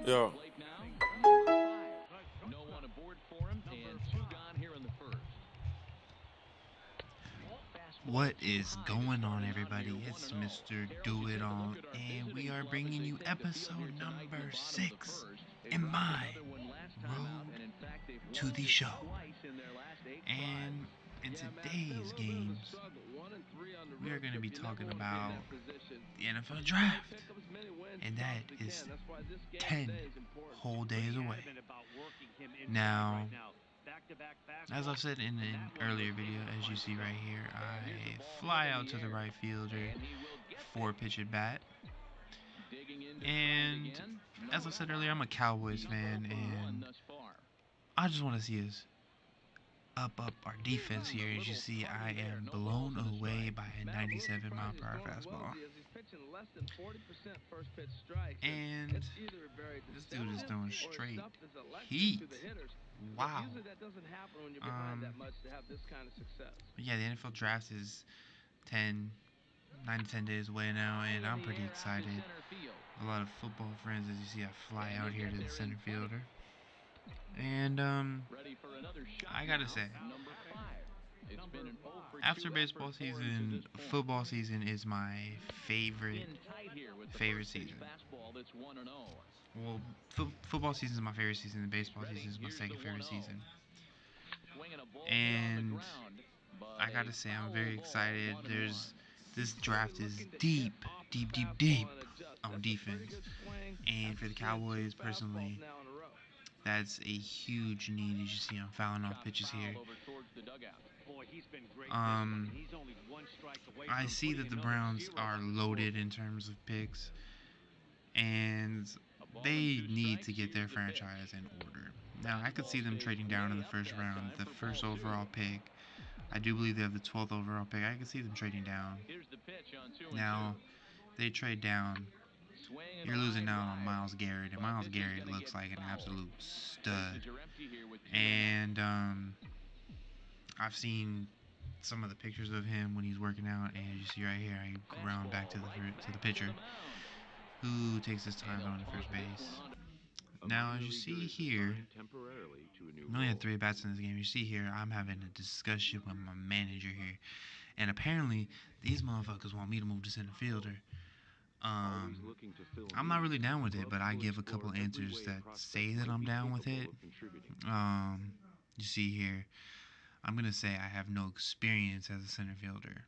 Yeah. No one aboard for him, and two gone here in the first. What is going on, everybody? It's Mr. Do It All, and we are bringing you episode number 6 in my road to the show. And in today's games, we are going to be talking about the NFL Draft, and that is 10 whole days away. Now, as I've said in an earlier video, as you see right here, I fly out to the right fielder, 4-pitch at bat. And as I said earlier, I'm a Cowboys fan, and I just want to see us up our defense here. As you see, I am blown away by a 97 mile per hour fastball. And this dude is throwing straight heat. Wow. But yeah, the NFL draft is 9 to 10 days away now, and I'm pretty excited. A lot of football friends, as you see, I fly out here to the center fielder. And I gotta say, after baseball season, football season is my favorite season. Well, football season is my favorite season, and baseball season is my second favorite season. And I gotta say, I'm very excited. This draft is deep on defense, and for the Cowboys, personally, that's a huge need. As you see, I'm fouling off pitches here. I see that the Browns are loaded in terms of picks, and they need to get their franchise in order. Now, I could see them trading down in the first round, the first overall pick. I do believe they have the 12th overall pick. I could see them trading down. Now, they trade down. You're losing out on Myles Garrett, and Myles Garrett looks like an absolute stud. And I've seen some of the pictures of him when he's working out, and you see right here, I ground back to the pitcher, who takes his time on the first base. Now, as you see here, we only had 3 bats in this game. You see here, I'm having a discussion with my manager here, and apparently these motherfuckers want me to move to center fielder. I'm not really down with it, but I give a couple answers that say that I'm down with it. You see here, I'm gonna say I have no experience as a center fielder.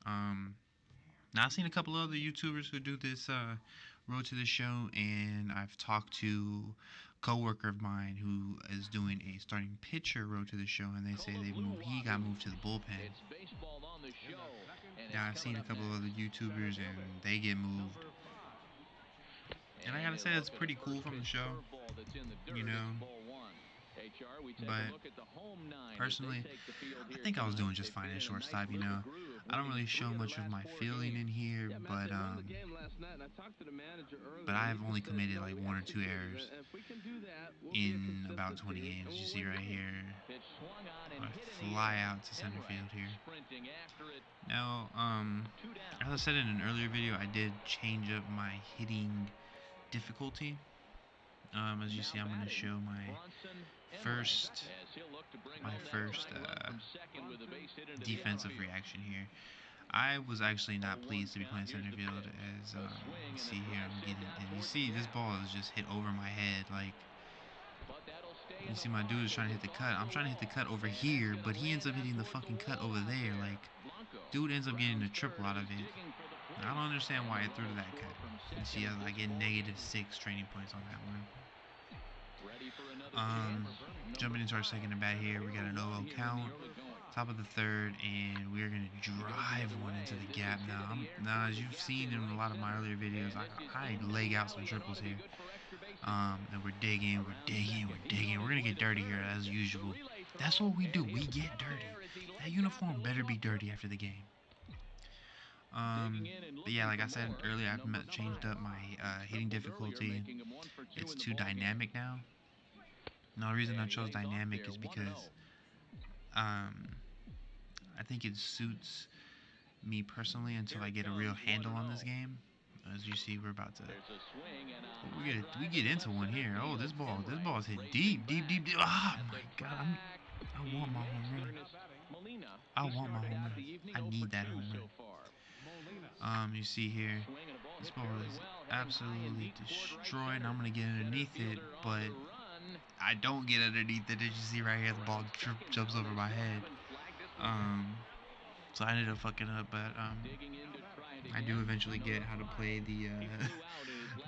Now, I've seen a couple other YouTubers who do this road to the show, and I've talked to a coworker of mine who is doing a starting pitcher road to the show, and they say he got moved to the bullpen. Now, I've seen a couple of other YouTubers, and they get moved. And I gotta say, that's pretty cool from the show, you know. But personally, I think I was doing just fine at shortstop, you know. I don't really show much of my feeling in here, but I've only committed like 1 or 2 errors in about 20 games. You see right here, I fly out to center field here. Now, as I said in an earlier video, I did change up my hitting difficulty. As you see, I'm going to show my first defensive reaction here. I was actually not pleased to be playing center field, as you see here, and you see this ball is just hit over my head. Like, you see my dude is trying to hit the cut. I'm trying to hit the cut over here, but he ends up hitting the fucking cut over there. Like, dude ends up getting a triple out of it. I don't understand why I threw to that cut. You see, I get -6 training points on that one. Jumping into our second at bat here, we got an 0-0 count, top of the third, and we're gonna drive one into the gap. Now, as you've seen in a lot of my earlier videos, I leg out some triples here, and we're digging. We're gonna get dirty here as usual. That's what we do. We get dirty. That uniform better be dirty after the game. But yeah, like I said earlier, I've changed up my hitting difficulty. It's too dynamic now. Now, the reason I chose dynamic is because I think it suits me personally until I get a real handle on this game. As you see, we're about to. We get into one here. Oh, this ball's hit deep. Oh my God! I want my home run. I want my home run. I need that home run. You see here, this ball is absolutely destroyed. And I'm gonna get underneath it, but I don't get underneath it. As you see right here, the ball jumps over my head. So I ended up fucking up, but I do eventually get how to play the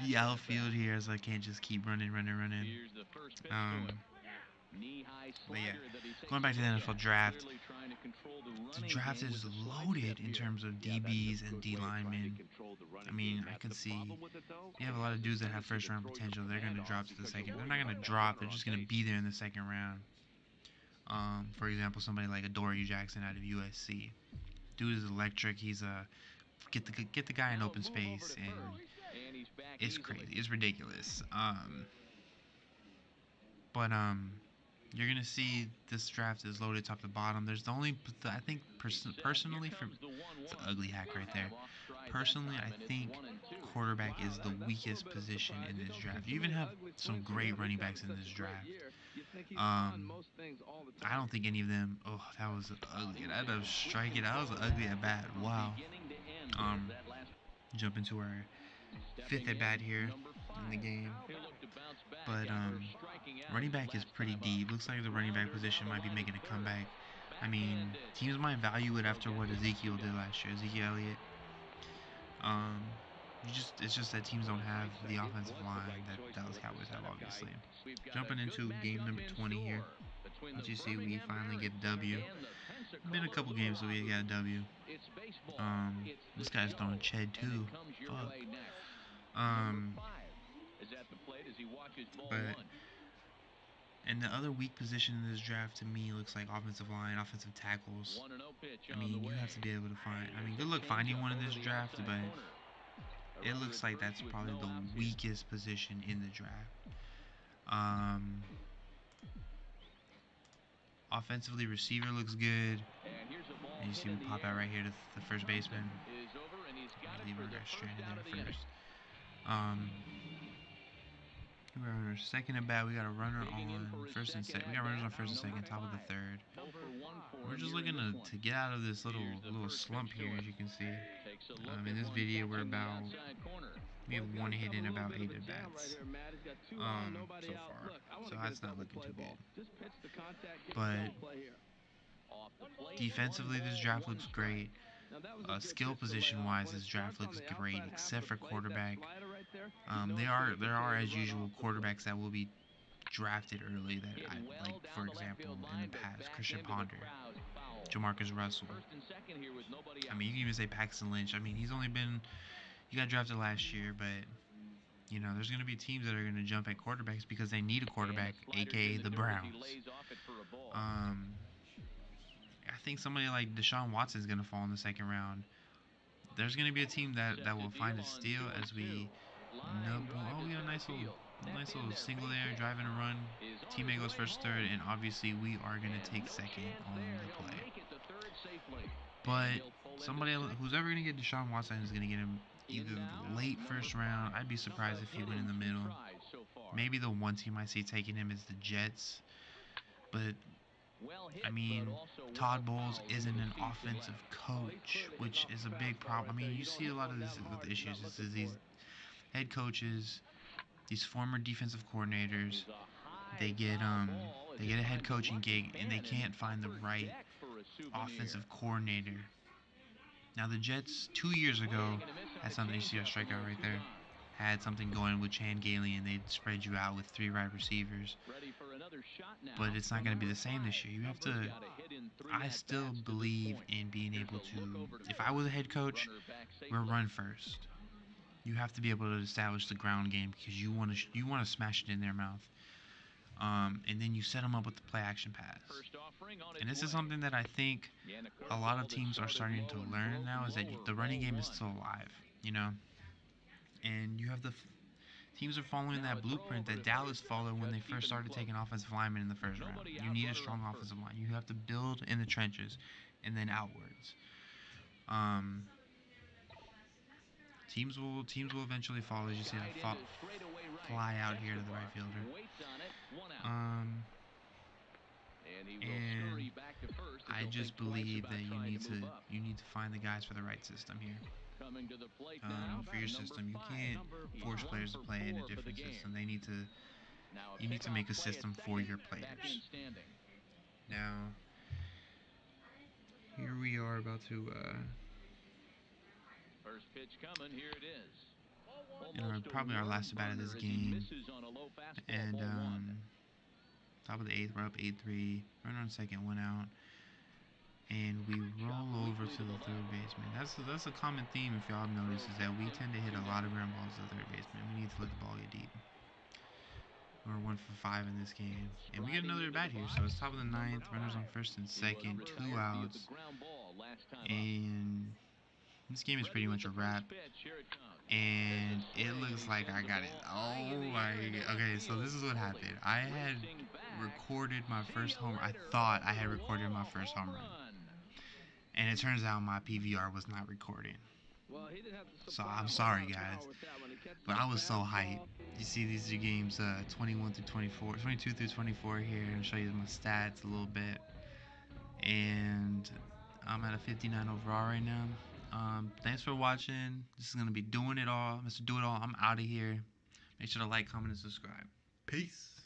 the outfield here, as I can't just keep running. But yeah, going back to the NFL draft, the draft is loaded in terms of DBs and D linemen. I mean, I can see you have a lot of dudes that have first round potential. They're going to drop to the second. They're not going to drop. They're just going to be there in the second round. For example, somebody like Adoree Jackson out of USC. Dude is electric. He's a get the guy in open space, and it's crazy. It's ridiculous. But you're gonna see this draft is loaded top to bottom. There's the only, I think, personally, for it's an ugly hack right there. Personally, I think quarterback is the weakest position in this draft. You even have some great running backs in this draft. I don't think any of them. Oh, that was ugly. That was striking. That was ugly at bat. Wow. Jump into our fifth at bat here in the game. But running back is pretty deep. Looks like the running back position might be making a comeback. I mean, teams might value it after what Ezekiel did last year. Ezekiel Elliott. It's just that teams don't have the offensive line that Dallas Cowboys have, obviously. Jumping into game number 20 here. As you see, we finally get a W. Been a couple games that we got a W. This guy's throwing Ched too. Fuck. But and the other weak position in this draft to me looks like offensive line, offensive tackles. I mean, you have to be able to find. I mean, good luck finding one in this draft, but it looks like that's probably the weakest position in the draft. Offensively, receiver looks good. And you see we pop out right here to the first baseman. Leave our guy stranded there first. We're on our second at bat. We got a runner on first and second. We got runners on first and second, top of the third. We're just looking to get out of this little slump here, as you can see. In this video, we have one hit in about 8 at bats so far. So that's not looking too good. But defensively, this draft looks great. Skill position wise, this draft looks great, except for quarterback. There are as usual quarterbacks that will be drafted early that I like. For example, in the past, Christian Ponder, Jamarcus Russell. I mean, you can even say Paxton Lynch. I mean, he got drafted last year, but you know, there's going to be teams that are going to jump at quarterbacks because they need a quarterback, aka the Browns. I think somebody like Deshaun Watson is going to fall in the second round. There's going to be a team that will find a steal as we we got a nice little single there, driving a run. Teammate goes first, third, and obviously we are going to take second on the play. But somebody who's ever going to get Deshaun Watson is going to get him either the late first round. I'd be surprised if he went in the middle. Maybe the one team I see taking him is the Jets. But I mean, Todd Bowles isn't an offensive coach, which is a big problem. I mean, you see a lot of this with issues. This is these head coaches, these former defensive coordinators. They get a head coaching gig and they can't find the right offensive coordinator. Now the Jets 2 years ago had something. You see a strikeout right there. Had something going with Chan Gailey, and they'd spread you out with 3 wide receivers. But it's not going to be the same this year. You have to. I still believe in being able to. If I was a head coach, we're run first. You have to be able to establish the ground game because you want to smash it in their mouth. And then you set them up with the play action pass. And this is something that I think a lot of teams are starting to learn now, is that the running game is still alive, you know. And you have teams are following that blueprint that Dallas followed when they first started taking offensive linemen in the first round. You need a strong offensive line. You have to build in the trenches and then outwards. Teams will eventually follow. You see that fly out here to the right fielder. And I just believe that you need to find the guys for the right system here. For your system, you can't force players to play in a different system. You need to make a system for your players. Now, here we are about to first pitch coming, here it is. Probably our last at bat of this game. And top of the 8th, we're up 8-3. Runner on second, 1 out. And we roll over to the third baseman. That's a common theme, if y'all have noticed, is that we tend to hit a lot of ground balls to the third baseman. We need to let the ball get deep. We're 1 for 5 in this game. And we get another at bat here. So it's top of the 9th. Runners on first and second. 2 outs. And this game is pretty much a wrap. And it looks like I got it. Oh my. Okay, so this is what happened. I had recorded my first home. I thought I had recorded my first home run. And it turns out my PVR was not recording. So I'm sorry, guys. But I was so hyped. You see these are games 21 through 24, 22 through 24 here. And show you my stats a little bit. And I'm at a 59 overall right now. Thanks for watching. This is going to be Doing It All. Mr. Do It All, I'm out of here. Make sure to like, comment, and subscribe. Peace.